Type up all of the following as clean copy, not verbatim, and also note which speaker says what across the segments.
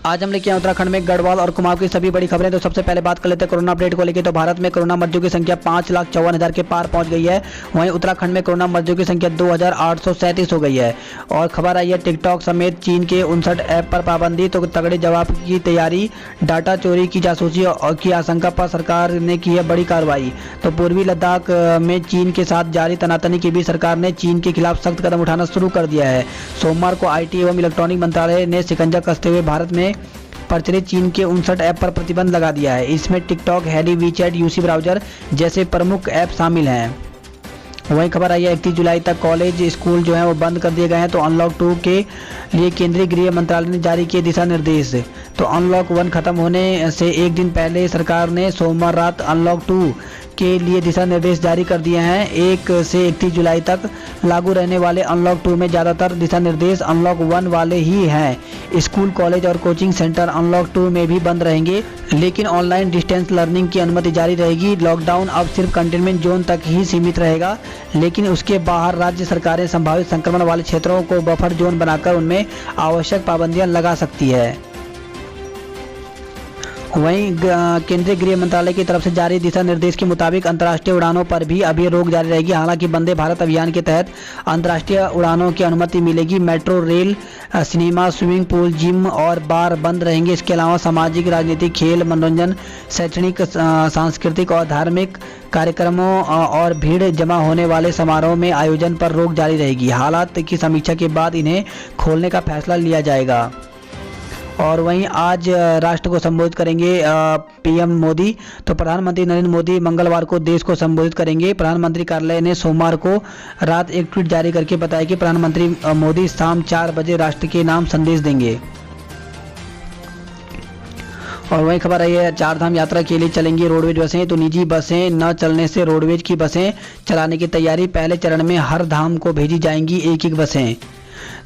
Speaker 1: आज हम लेके आए उत्तराखंड में गढ़वाल और कुमाऊं की सभी बड़ी खबरें। तो सबसे पहले बात कर लेते हैं कोरोना अपडेट को लेकर। तो भारत में कोरोना मरीजों की संख्या 5,54,000 के पार पहुंच गई है। वहीं उत्तराखंड में कोरोना मरीजों की संख्या 2,837 हो गई है। और खबर आई है टिकटॉक समेत चीन के 59 ऐप पर पाबंदी। तो तगड़े जवाब की तैयारी, डाटा चोरी की जासूसी की आशंका पर सरकार ने की है बड़ी कार्रवाई। तो पूर्वी लद्दाख में चीन के साथ जारी तनातनी के बीच सरकार ने चीन के खिलाफ सख्त कदम उठाना शुरू कर दिया है। सोमवार को IT एवं इलेक्ट्रॉनिक मंत्रालय ने शिकंजा कसते हुए भारत में प्रचलित चीन के 59 ऐप पर प्रतिबंध लगा दिया है। इसमें TikTok, Helo, WeChat, UC browser जैसे प्रमुख ऐप शामिल हैं। वहीं खबर आई है 31 जुलाई तक कॉलेज, स्कूल जो है वो बंद कर दिए गए हैं। तो अनलॉक 2 के लिए केंद्रीय गृह मंत्रालय ने जारी किए दिशा निर्देश। तो अनलॉक 1 खत्म होने से एक दिन पहले सरकार ने सोमवार रात अनलॉक 2 के लिए दिशा निर्देश जारी कर दिए हैं। 1 से 31 जुलाई तक लागू रहने वाले अनलॉक 2 में ज़्यादातर दिशा निर्देश अनलॉक 1 वाले ही हैं। स्कूल, कॉलेज और कोचिंग सेंटर अनलॉक 2 में भी बंद रहेंगे, लेकिन ऑनलाइन डिस्टेंस लर्निंग की अनुमति जारी रहेगी। लॉकडाउन अब सिर्फ कंटेनमेंट जोन तक ही सीमित रहेगा, लेकिन उसके बाहर राज्य सरकारें संभावित संक्रमण वाले क्षेत्रों को बफर जोन बनाकर उनमें आवश्यक पाबंदियां लगा सकती है। वहीं केंद्रीय गृह मंत्रालय की तरफ से जारी दिशा निर्देश के मुताबिक अंतर्राष्ट्रीय उड़ानों पर भी अभी रोक जारी रहेगी। हालांकि वंदे भारत अभियान के तहत अंतर्राष्ट्रीय उड़ानों की अनुमति मिलेगी। Metro rail, cinema, swimming pool, gym और बार बंद रहेंगे। इसके अलावा सामाजिक, राजनीतिक, खेल, मनोरंजन, शैक्षणिक, सांस्कृतिक और धार्मिक कार्यक्रमों और भीड़ जमा होने वाले समारोह में आयोजन पर रोक जारी रहेगी। हालात की समीक्षा के बाद इन्हें खोलने का फैसला लिया जाएगा। और वहीं आज राष्ट्र को संबोधित करेंगे PM मोदी। तो प्रधानमंत्री नरेंद्र मोदी मंगलवार को देश को संबोधित करेंगे। प्रधानमंत्री कार्यालय ने सोमवार को रात एक ट्वीट जारी करके बताया कि प्रधानमंत्री मोदी शाम 4 बजे राष्ट्र के नाम संदेश देंगे। और वही खबर आई है चारधाम यात्रा के लिए चलेंगी रोडवेज बसें। तो निजी बसें न चलने से रोडवेज की बसें चलाने की तैयारी। पहले चरण में हर धाम को भेजी जाएंगी एक बसें।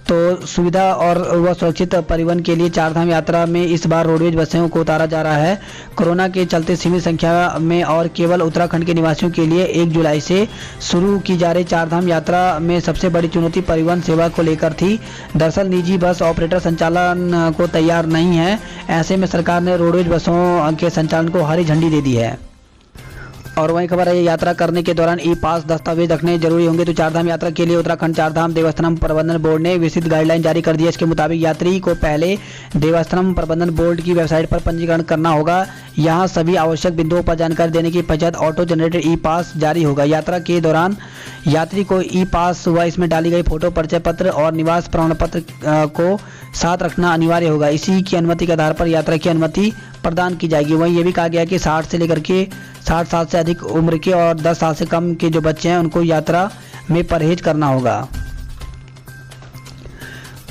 Speaker 1: तो सुविधा और व सुरक्षित परिवहन के लिए चारधाम यात्रा में इस बार रोडवेज बसों को उतारा जा रहा है। कोरोना के चलते सीमित संख्या में और केवल उत्तराखंड के निवासियों के लिए 1 जुलाई से शुरू की जा रही चारधाम यात्रा में सबसे बड़ी चुनौती परिवहन सेवा को लेकर थी। दरअसल निजी बस ऑपरेटर संचालन को तैयार नहीं है। ऐसे में सरकार ने रोडवेज बसों के संचालन को हरी झंडी दे दी है। और वहीं खबर है यात्रा करने के दौरान ई-पास दस्तावेज रखने जरूरी होंगे। तो चारधाम यात्रा के लिए उत्तराखंड चारधाम देवस्थानम प्रबंधन बोर्ड ने विस्तृत गाइडलाइन जारी कर दी है। इसके मुताबिक यात्री को पहले देवस्थानम प्रबंधन बोर्ड की वेबसाइट पर पंजीकरण करना होगा। यहाँ सभी आवश्यक बिंदुओं पर जानकारी देने के पश्चात ऑटो जनरेटेड ई-पास जारी होगा। यात्रा के दौरान यात्री को ई-पास व इसमें डाली गई फोटो, परिचय पत्र और निवास प्रमाण पत्र को साथ रखना अनिवार्य होगा। इसी की अनुमति के आधार पर यात्रा की अनुमति प्रदान की जाएगी। वहीं ये भी कहा गया कि 60 से लेकर के 60 साल से अधिक उम्र के और 10 साल से कम के जो बच्चे हैं उनको यात्रा में परहेज करना होगा।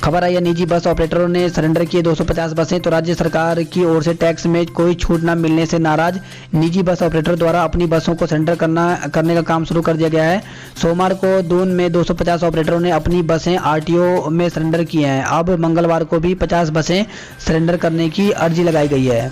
Speaker 1: खबर आई है निजी बस ऑपरेटरों ने सरेंडर किए 250 बसें। तो राज्य सरकार की ओर से टैक्स में कोई छूट न मिलने से नाराज निजी बस ऑपरेटर द्वारा अपनी बसों को सरेंडर करने का काम शुरू कर दिया गया है। सोमवार को दून में 250 ऑपरेटरों ने अपनी बसें RTO में सरेंडर की हैं। अब मंगलवार को भी 50 बसें सरेंडर करने की अर्जी लगाई गई है।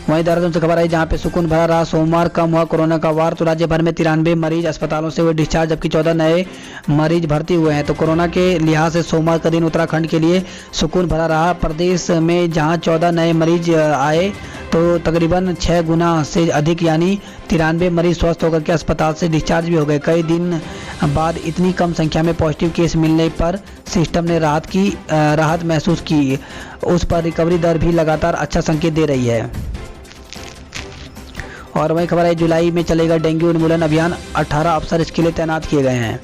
Speaker 1: वहीं देहरादून से खबर आई जहां पे सुकून भरा रहा सोमवार, कम हुआ कोरोना का वार। तो राज्य भर में 93 मरीज अस्पतालों से हुए डिस्चार्ज, जबकि 14 नए मरीज भर्ती हुए हैं। तो कोरोना के लिहाज से सोमवार का दिन उत्तराखंड के लिए सुकून भरा रहा। प्रदेश में जहां 14 नए मरीज आए तो तकरीबन 6 गुना से अधिक यानी 93 मरीज स्वस्थ होकर के अस्पताल से डिस्चार्ज भी हो गए। कई दिन बाद इतनी कम संख्या में पॉजिटिव केस मिलने पर सिस्टम ने राहत महसूस की। उस पर रिकवरी दर भी लगातार अच्छा संकेत दे रही है। और वही खबर है जुलाई में चलेगा डेंगू उन्मूलन अभियान, 18 अफसर इसके लिए तैनात किए गए हैं।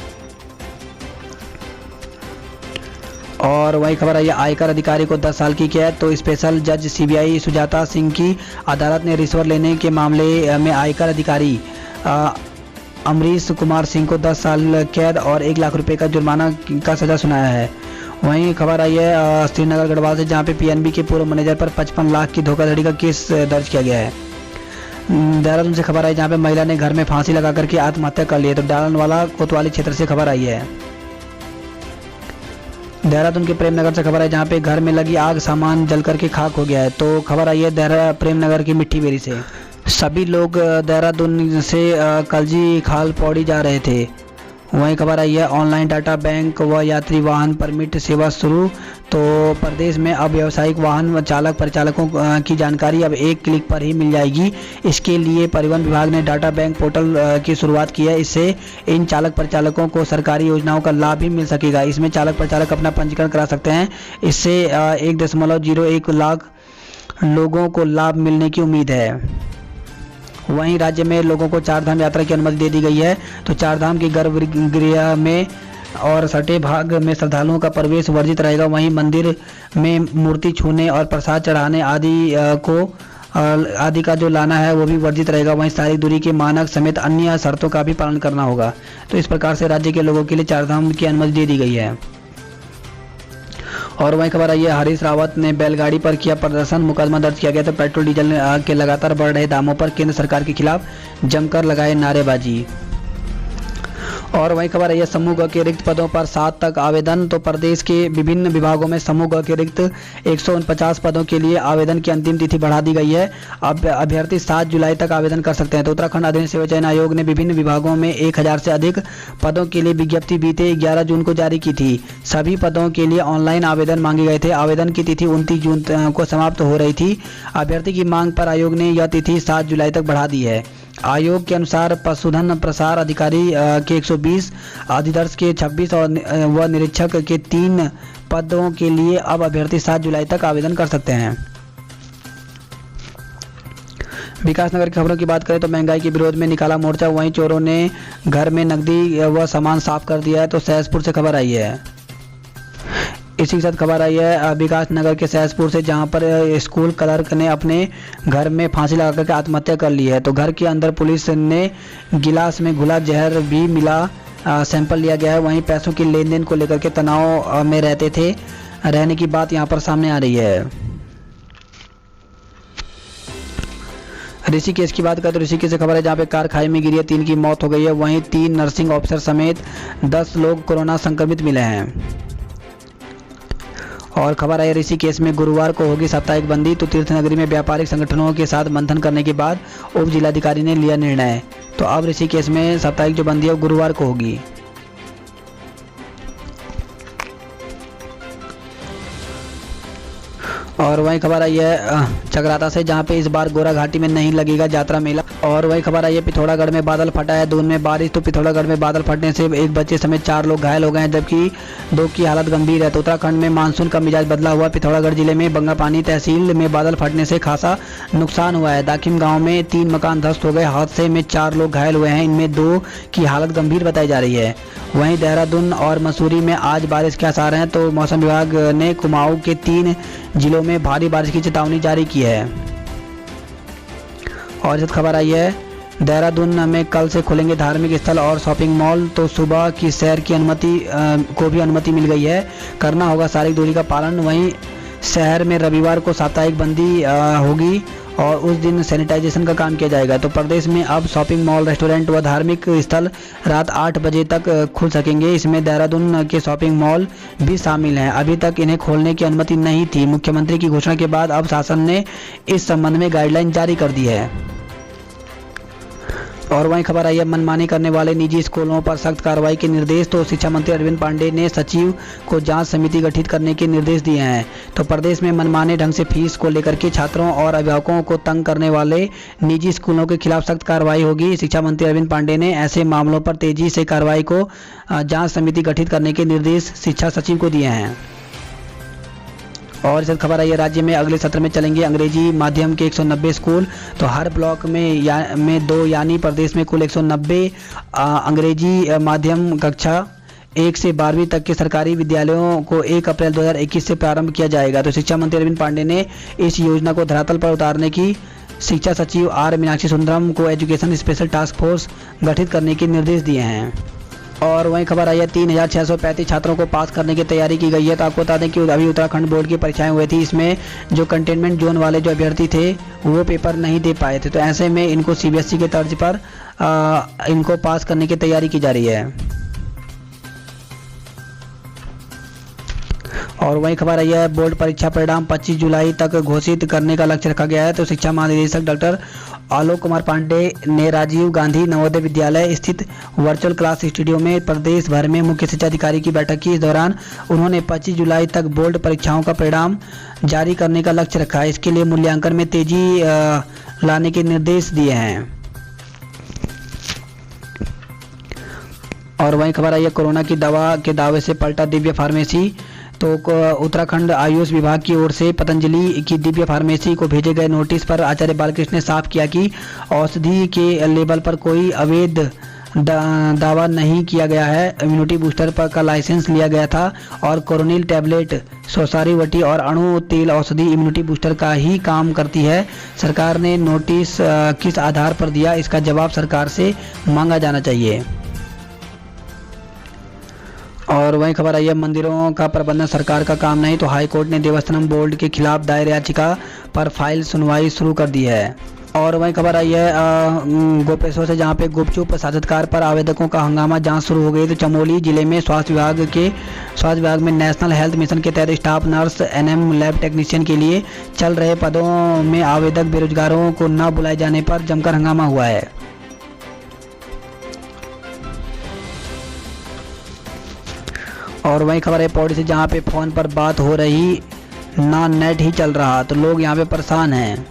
Speaker 1: और वही खबर है आयकर अधिकारी को 10 साल की कैद। तो स्पेशल जज CBI सुजाता सिंह की अदालत ने रिश्वत लेने के मामले में आयकर अधिकारी अमरीश कुमार सिंह को 10 साल कैद और 1 लाख रुपए का जुर्माना का सजा सुनाया है। वहीं खबर आई है श्रीनगर गढ़वाल से जहां पे PNB के पूर्व मैनेजर पर 55 लाख की धोखाधड़ी का केस दर्ज किया गया है। देहरादून से खबर आई जहां पे महिला ने घर में फांसी लगा करके आत्महत्या कर ली है। तो डालनवाला कोतवाली क्षेत्र से खबर आई है। देहरादून के प्रेमनगर से खबर है जहां पे घर में लगी आग सामान जल करके खाक हो गया है। तो खबर आई है प्रेमनगर की मिट्टी बेरी से। सभी लोग देहरादून से कलजी खाल पौड़ी जा रहे थे। वहीं खबर आई है ऑनलाइन डाटा बैंक व यात्री वाहन परमिट सेवा शुरू। तो प्रदेश में अब व्यावसायिक वाहन चालक परिचालकों की जानकारी अब एक क्लिक पर ही मिल जाएगी। इसके लिए परिवहन विभाग ने डाटा बैंक पोर्टल की शुरुआत की है। इससे इन चालक परिचालकों को सरकारी योजनाओं का लाभ भी मिल सकेगा। इसमें चालक परिचालक अपना पंजीकरण करा सकते हैं। इससे 1.01 लाख लोगों को लाभ मिलने की उम्मीद है। वहीं राज्य में लोगों को चारधाम यात्रा की अनुमति दे दी गई है। तो चारधाम की गर्भगृह में और सटे भाग में श्रद्धालुओं का प्रवेश वर्जित रहेगा। वहीं मंदिर में मूर्ति छूने और प्रसाद चढ़ाने आदि का जो लाना है वो भी वर्जित रहेगा। वहीं शारीरिक दूरी के मानक समेत अन्य शर्तों का भी पालन करना होगा। तो इस प्रकार से राज्य के लोगों के लिए चारधाम की अनुमति दे दी गई है। और वहीं खबर आई है हरीश रावत ने बैलगाड़ी पर किया प्रदर्शन, मुकदमा दर्ज किया गया। तो पेट्रोल डीजल के लगातार बढ़ रहे दामों पर केंद्र सरकार के खिलाफ जमकर लगाए नारेबाजी। और वहीं खबर है समूह ग के रिक्त पदों पर 7 तक आवेदन। तो प्रदेश के विभिन्न विभागों में समूह ग के रिक्त 149 पदों के लिए आवेदन की अंतिम तिथि बढ़ा दी गई है। अब अभ्यर्थी 7 जुलाई तक आवेदन कर सकते हैं। तो उत्तराखंड अधीन सेवा चयन आयोग ने विभिन्न विभागों में 1000 से अधिक पदों के लिए विज्ञप्ति बीते 11 जून को जारी की थी। सभी पदों के लिए ऑनलाइन आवेदन मांगे गए थे। आवेदन की तिथि 29 जून को समाप्त हो रही थी। अभ्यर्थी की मांग पर आयोग ने यह तिथि 7 जुलाई तक बढ़ा दी है। आयोग के अनुसार पशुधन प्रसार अधिकारी के 120, अधिदर्श के 26 और व निरीक्षक के 3 पदों के लिए अब अभ्यर्थी 7 जुलाई तक आवेदन कर सकते हैं। विकासनगर की खबरों की बात करें तो महंगाई के विरोध में निकाला मोर्चा। वहीं चोरों ने घर में नकदी व सामान साफ कर दिया है। तो सहसपुर से खबर आई है। इसी के साथ खबर आई है विकास नगर के सहसपुर से, जहां पर स्कूल क्लर्क ने अपने घर में फांसी लगाकर के आत्महत्या कर ली है। तो घर के अंदर पुलिस ने गिलास में घुला जहर भी मिला सैंपल लिया गया है। वहीं पैसों की लेन देन को लेकर के तनाव में रहने की बात यहां पर सामने आ रही है। ऋषिकेश की बात करें तो ऋषिकेश से खबर है जहां पे कार खाई में गिरी है, 3 की मौत हो गई है। वहीं 3 नर्सिंग ऑफिसर समेत 10 लोग कोरोना संक्रमित मिले हैं। और खबर आई ऋषिकेश में गुरुवार को होगी साप्ताहिक बंदी। तो तीर्थ नगरी में व्यापारिक संगठनों के साथ मंथन करने के बाद उप जिलाधिकारी ने लिया निर्णय। तो अब ऋषिकेश में साप्ताहिक जो बंदी है वो गुरुवार को होगी। और वहीं खबर आई है चकराता से, जहां पे इस बार गोरा घाटी में नहीं लगेगा यात्रा मेला। और वहीं खबर आई है पिथौरागढ़ में बादल फटा है, दून में बारिश। तो पिथौरागढ़ में बादल फटने से एक बच्चे समेत 4 लोग घायल हो गए हैं, जबकि 2 की हालत गंभीर है। तो उत्तराखंड में मानसून का मिजाज बदला हुआ। पिथौरागढ़ जिले में बंगापानी तहसील में बादल फटने से खासा नुकसान हुआ है। दाखिम गाँव में 3 मकान ध्वस्त हो गए। हादसे में 4 लोग घायल हुए हैं, इनमें 2 की हालत गंभीर बताई जा रही है। वहीं देहरादून और मसूरी में आज बारिश के आसार हैं। तो मौसम विभाग ने कुमाऊं के 3 जिलों में भारी बारिश की चेतावनी जारी की है। और इस खबर आई है देहरादून में कल से खुलेंगे धार्मिक स्थल और शॉपिंग मॉल। तो सुबह की सैर की को भी अनुमति मिल गई है। करना होगा शारीरिक दूरी का पालन। वहीं शहर में रविवार को साप्ताहिक बंदी होगी और उस दिन सैनिटाइजेशन का काम किया जाएगा। तो प्रदेश में अब शॉपिंग मॉल, रेस्टोरेंट व धार्मिक स्थल रात 8 बजे तक खुल सकेंगे। इसमें देहरादून के शॉपिंग मॉल भी शामिल हैं। अभी तक इन्हें खोलने की अनुमति नहीं थी। मुख्यमंत्री की घोषणा के बाद अब शासन ने इस संबंध में गाइडलाइन जारी कर दी है। और वहीं खबर आई है मनमानी करने वाले निजी स्कूलों पर सख्त कार्रवाई के निर्देश। तो शिक्षा मंत्री अरविंद पांडे ने सचिव को जांच समिति गठित करने के निर्देश दिए हैं। तो प्रदेश में मनमाने ढंग से फीस को लेकर के छात्रों और अभिभावकों को तंग करने वाले निजी स्कूलों के खिलाफ सख्त कार्रवाई होगी। शिक्षा मंत्री अरविंद पांडे ने ऐसे मामलों पर तेजी से कार्रवाई को जाँच समिति गठित करने के निर्देश शिक्षा सचिव को दिए हैं। और इस खबर आई है राज्य में अगले सत्र में चलेंगे अंग्रेजी माध्यम के 190 स्कूल। तो हर ब्लॉक में 2 यानी प्रदेश में कुल 190 अंग्रेजी माध्यम कक्षा 1 से 12वीं तक के सरकारी विद्यालयों को 1 अप्रैल 2021 से प्रारंभ किया जाएगा। तो शिक्षा मंत्री अरविंद पांडे ने इस योजना को धरातल पर उतारने की शिक्षा सचिव आर मीनाक्षी सुंदरम को एजुकेशन स्पेशल टास्क फोर्स गठित करने के निर्देश दिए हैं। और वहीं खबर आई है 3635 छात्रों को पास करने की तैयारी की गई है। तो आपको बता दें कि अभी उत्तराखंड बोर्ड की परीक्षाएं हुई थी। इसमें जो कंटेनमेंट जोन वाले जो अभ्यर्थी थे वो पेपर नहीं दे पाए थे। तो ऐसे में इनको सीबीएसई के तर्ज पर इनको पास करने की तैयारी की जा रही है। और वहीं खबर आई है बोर्ड परीक्षा परिणाम 25 जुलाई तक घोषित करने का लक्ष्य रखा गया है। तो शिक्षा महानिदेशक डॉक्टर आलोक कुमार पांडे ने राजीव गांधी नवोदय विद्यालय स्थित वर्चुअल क्लास स्टूडियो में प्रदेश भर में मुख्य शिक्षा अधिकारी की बैठक की। इस दौरान उन्होंने 25 जुलाई तक बोर्ड परीक्षाओं का परिणाम जारी करने का लक्ष्य रखा है। इसके लिए मूल्यांकन में तेजी लाने के निर्देश दिए हैं। और वहीं खबर आई है कोरोना की दवा के दावे से पलटा दिव्य फार्मेसी। तो उत्तराखंड आयुष विभाग की ओर से पतंजलि की दिव्य फार्मेसी को भेजे गए नोटिस पर आचार्य बालकृष्ण ने साफ किया कि औषधि के लेबल पर कोई अवैध दावा नहीं किया गया है। इम्यूनिटी बूस्टर पर का लाइसेंस लिया गया था और कोरोनिल टैबलेट, सोसारिवटी और अणु तेल औषधि इम्यूनिटी बूस्टर का ही काम करती है। सरकार ने नोटिस किस आधार पर दिया, इसका जवाब सरकार से मांगा जाना चाहिए। और वहीं खबर आई है मंदिरों का प्रबंधन सरकार का काम नहीं, तो हाईकोर्ट ने देवस्थानम बोर्ड के खिलाफ दायर याचिका पर फाइल सुनवाई शुरू कर दी है। और वहीं खबर आई है गोपेश्वर से, जहां पे गुपचुप साक्षात्कार पर आवेदकों का हंगामा, जांच शुरू हो गई। तो चमोली जिले में स्वास्थ्य विभाग में नेशनल हेल्थ मिशन के तहत staff nurse, ANM, lab technician के लिए चल रहे पदों में आवेदक बेरोजगारों को न बुलाए जाने पर जमकर हंगामा हुआ है। और वहीं खबर है पौड़ी से, जहां पे फ़ोन पर बात हो रही ना नेट ही चल रहा, तो लोग यहां पे परेशान हैं।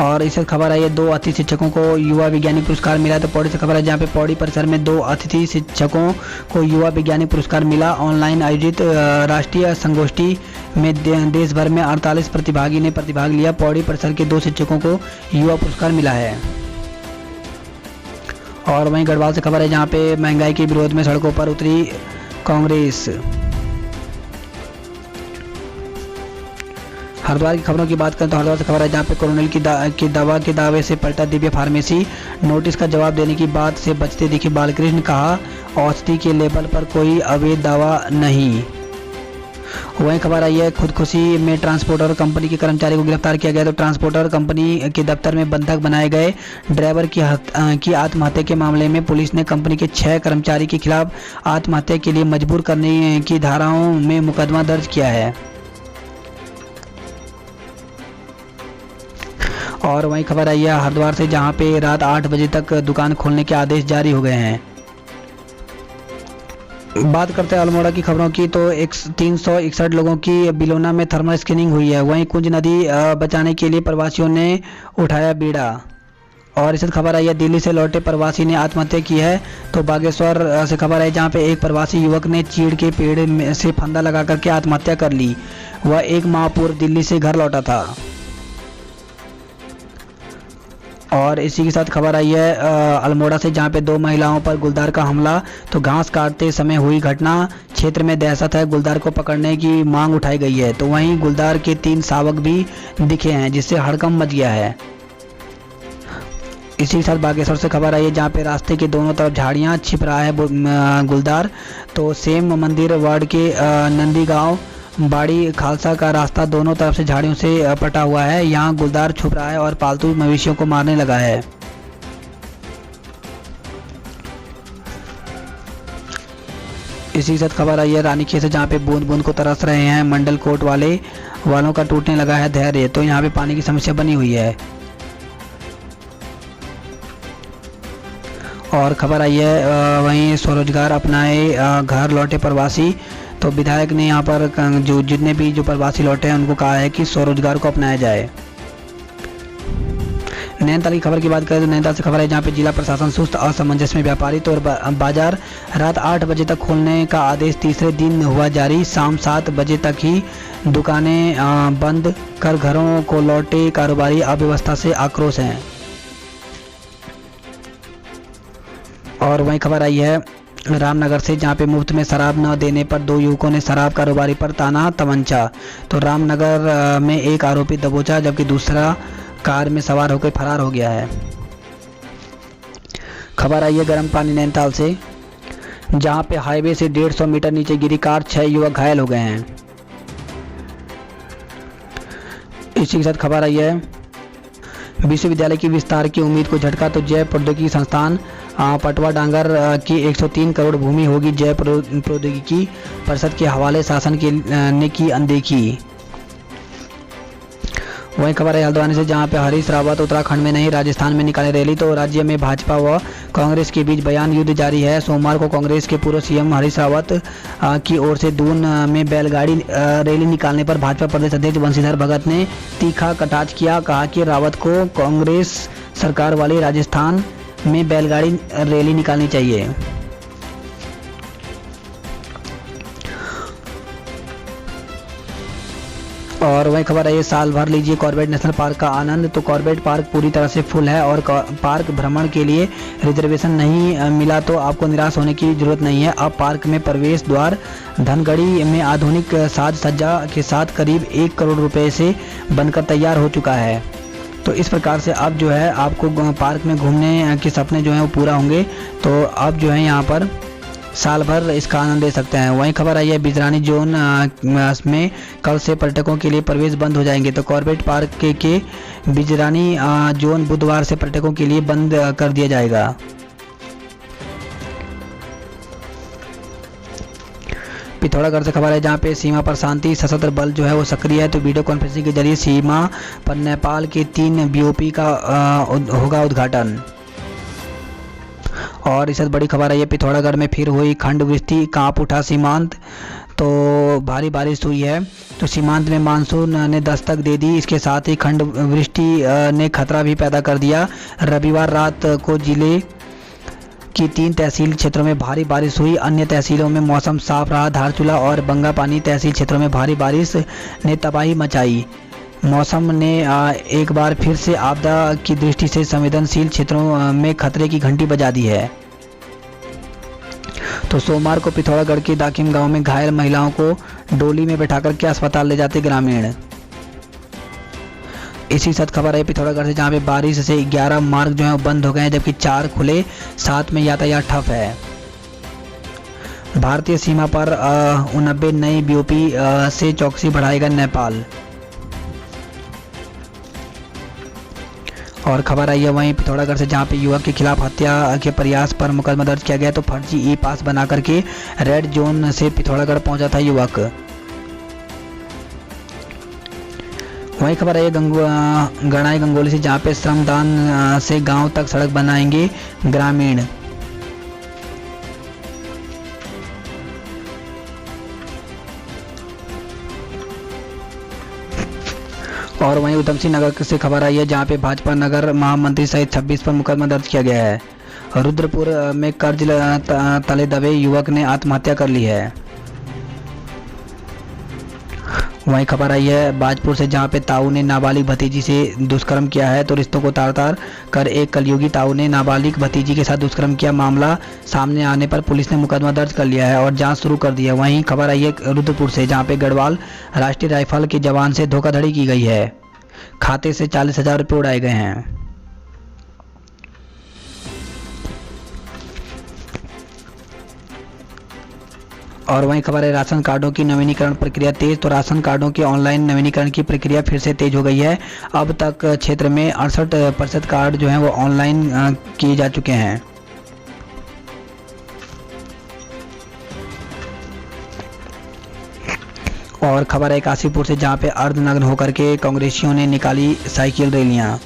Speaker 1: और इससे खबर आई है 2 अतिथि शिक्षकों को युवा वैज्ञानिक पुरस्कार मिला। तो पौड़ी से खबर है जहां पे पौड़ी परिसर में 2 अतिथि शिक्षकों को युवा वैज्ञानिक पुरस्कार मिला। ऑनलाइन आयोजित राष्ट्रीय संगोष्ठी में देश भर में 48 प्रतिभागी ने प्रतिभाग लिया। पौड़ी परिसर के 2 शिक्षकों को युवा पुरस्कार मिला है। और वहीं गढ़वाल से खबर है जहां पे महंगाई के विरोध में सड़कों पर उतरी कांग्रेस। हरिद्वार की खबरों की बात करें तो हरिद्वार से खबर है जहां पे कोरोनिल की दवा के दावे से पलटा दिव्य फार्मेसी। नोटिस का जवाब देने की बात से बचते दिखे बालकृष्ण, कहा औषधि के लेबल पर कोई अवैध दावा नहीं। वहीं खबर आई है खुदकुशी में ट्रांसपोर्टर कंपनी के कर्मचारी को गिरफ्तार किया गया। तो ट्रांसपोर्टर कंपनी के दफ्तर में बंधक बनाए गए ड्राइवर की आत्महत्या के मामले में पुलिस ने कंपनी के 6 कर्मचारी के खिलाफ आत्महत्या के लिए मजबूर करने की धाराओं में मुकदमा दर्ज किया है। और वहीं खबर आई है हरिद्वार से, जहां पे रात 8 बजे तक दुकान खोलने के आदेश जारी हो गए हैं। बात करते हैं अल्मोड़ा की खबरों की, तो 361 लोगों की बिलोना में थर्मल स्क्रीनिंग हुई है। वहीं कुंज नदी बचाने के लिए प्रवासियों ने उठाया बीड़ा। और इस खबर आई है दिल्ली से लौटे प्रवासी ने आत्महत्या की है। तो बागेश्वर से खबर है जहां पे एक प्रवासी युवक ने चीड़ के पेड़ से फंदा लगा करके आत्महत्या कर ली। वह 1 माह पूर्व दिल्ली से घर लौटा था। और इसी के साथ खबर आई है अल्मोड़ा से, जहां पे 2 महिलाओं पर गुलदार का हमला। तो घास काटते समय हुई घटना, क्षेत्र में दहशत है, गुलदार को पकड़ने की मांग उठाई गई है। तो वहीं गुलदार के 3 शावक भी दिखे हैं, जिससे हड़कंप मच गया है। इसी के साथ बागेश्वर से खबर आई है जहां पे रास्ते के दोनों तरफ झाड़ियां छिप रहा है गुलदार। तो सेम मंदिर वार्ड के नंदी गांव बाड़ी खालसा का रास्ता दोनों तरफ से झाड़ियों से पटा हुआ है। यहाँ गुलदार छुप रहा है और पालतू मवेशियों को मारने लगा है। इसी के साथ खबर आई है रानीखेत से, जहाँ पे बूंद बूंद को तरस रहे हैं मंडल कोट वालों का टूटने लगा है धैर्य। तो यहाँ पे पानी की समस्या बनी हुई है। और खबर आई है वहीं स्वरोजगार अपनाए घर लौटे प्रवासी। तो विधायक ने यहाँ पर जितने भी प्रवासी लौटे हैं उनको कहा है कि स्वरोजगार को अपनाया जाए। नैनीताल की खबर की बात करें तो नैनीताल से खबर है जहाँ पे जिला प्रशासन सुस्त असमंजस में व्यापारी तो बाजार रात 8 बजे तक खोलने का आदेश तीसरे दिन हुआ जारी। शाम 7 बजे तक ही दुकानें बंद कर घरों को लौटे कारोबारी। अव्यवस्था से आक्रोश हैं। और वहीं खबर आई है रामनगर से, जहां पे मुफ्त में शराब न देने पर 2 युवकों ने शराब कारोबारी पर ताना तमंचा। तो रामनगर में एक आरोपी दबोचा, जबकि दूसरा कार में सवार होकर फरार हो गया है। खबर आई है गर्म पानी नैनीताल से, जहां पे हाईवे से 150 मीटर नीचे गिरी कार, 6 युवक घायल हो गए हैं। इसी के साथ खबर आई है विश्वविद्यालय की विस्तार की उम्मीद को झटका। तो जय प्रौद्योगिकी संस्थान पटवा डांगर की 103 करोड़ भूमि होगी जैव प्रौद्योगिकी परिषद के हवाले, शासन ने की अनदेखी। वही खबर है हल्द्वानी से, जहां पे हरीश रावत उत्तराखंड में नहीं राजस्थान में निकाले रैली, तो राज्य में भाजपा व कांग्रेस के बीच बयान युद्ध जारी है। सोमवार को कांग्रेस के पूर्व सीएम हरीश रावत की ओर से दून में बैलगाड़ी रैली निकालने पर भाजपा प्रदेश अध्यक्ष बंशीधर भगत ने तीखा कटाक्ष किया। कहा कि रावत को कांग्रेस सरकार वाले राजस्थान में बैलगाड़ी रैली निकालनी चाहिए। और वही खबर है, ये साल भर लीजिए कॉर्बेट नेशनल पार्क का आनंद। तो कॉर्बेट पार्क पूरी तरह से फुल है और पार्क भ्रमण के लिए रिजर्वेशन नहीं मिला तो आपको निराश होने की जरूरत नहीं है। अब पार्क में प्रवेश द्वार धनगढ़ी में आधुनिक साज सज्जा के साथ करीब 1 करोड़ रुपए से बनकर तैयार हो चुका है। तो इस प्रकार से अब जो है आपको पार्क में घूमने के सपने जो हैं वो पूरा होंगे। तो अब जो है यहाँ पर साल भर इसका आनंद ले सकते हैं। वहीं खबर आई है बिजरानी जोन में कल से पर्यटकों के लिए प्रवेश बंद हो जाएंगे। तो कॉर्बेट पार्क के बिजरानी जोन बुधवार से पर्यटकों के लिए बंद कर दिया जाएगा। पिथौरागढ़ से खबर है, जहां पे सीमा पर शांति सशस्त्र बल जो है वो सक्रिय है। तो वीडियो कॉन्फ्रेंसिंग के जरिए सीमा पर नेपाल के 3 BOP का होगा उद्घाटन। और इससे बड़ी खबर है, ये पिथौरागढ़ में फिर हुई खंड वृष्टि, कांप उठा सीमांत। तो भारी बारिश हुई है, तो सीमांत में मानसून ने दस्तक दे दी। इसके साथ ही खंड वृष्टि ने खतरा भी पैदा कर दिया। रविवार रात को जिले की 3 तहसील क्षेत्रों में भारी बारिश हुई। अन्य तहसीलों में मौसम साफ रहा। धारचूला और बंगापानी तहसील क्षेत्रों में भारी बारिश ने तबाही मचाई। मौसम ने एक बार फिर से आपदा की दृष्टि से संवेदनशील क्षेत्रों में खतरे की घंटी बजा दी है। तो सोमवार को पिथौरागढ़ के दाकिम गांव में घायल महिलाओं को डोली में बैठाकर के अस्पताल ले जाते ग्रामीण। इसी साथ खबर है पिथौरागढ़ से, जहां पे बारिश से 11 मार्ग जो है बंद हो गए हैं, जबकि 4 खुले, 7 में यातायात ठप है। भारतीय सीमा पर 89 नई BOP से चौकसी बढ़ाएगा नेपाल। और खबर आई है वहीं पिथौरागढ़ से, जहां पे युवक के खिलाफ हत्या के प्रयास पर मुकदमा दर्ज किया गया। तो फर्जी ई-पास बना करके रेड जोन से पिथौरागढ़ पहुंचा था युवक। वहीं खबर है गणाई गंगोली से, जहां पे श्रमदान से गांव तक सड़क बनाएंगे ग्रामीण। और वहीं उधम सिंह नगर से खबर आई है, जहां पे भाजपा नगर महामंत्री सहित 26 पर मुकदमा दर्ज किया गया है। रुद्रपुर में कर्ज तले दबे युवक ने आत्महत्या कर ली है। वहीं खबर आई है बाजपुर से, जहां पे ताऊ ने नाबालिग भतीजी से दुष्कर्म किया है। तो रिश्तों को तार-तार कर एक कलयुगी ताऊ ने नाबालिग भतीजी के साथ दुष्कर्म किया। मामला सामने आने पर पुलिस ने मुकदमा दर्ज कर लिया है और जांच शुरू कर दी है। वहीं खबर आई है रुद्रपुर से, जहां पे गढ़वाल राष्ट्रीय राइफल के जवान से धोखाधड़ी की गई है। खाते से 40,000 रुपये उड़ाए गए हैं। और वहीं खबर है राशन कार्डों की नवीनीकरण प्रक्रिया तेज। तो राशन कार्डों के ऑनलाइन नवीनीकरण की प्रक्रिया फिर से तेज हो गई है। अब तक क्षेत्र में 68% कार्ड जो हैं वो ऑनलाइन किए जा चुके हैं। और खबर है काशीपुर से, जहां पे अर्धनग्न होकर के कांग्रेसियों ने निकाली साइकिल रैलियां।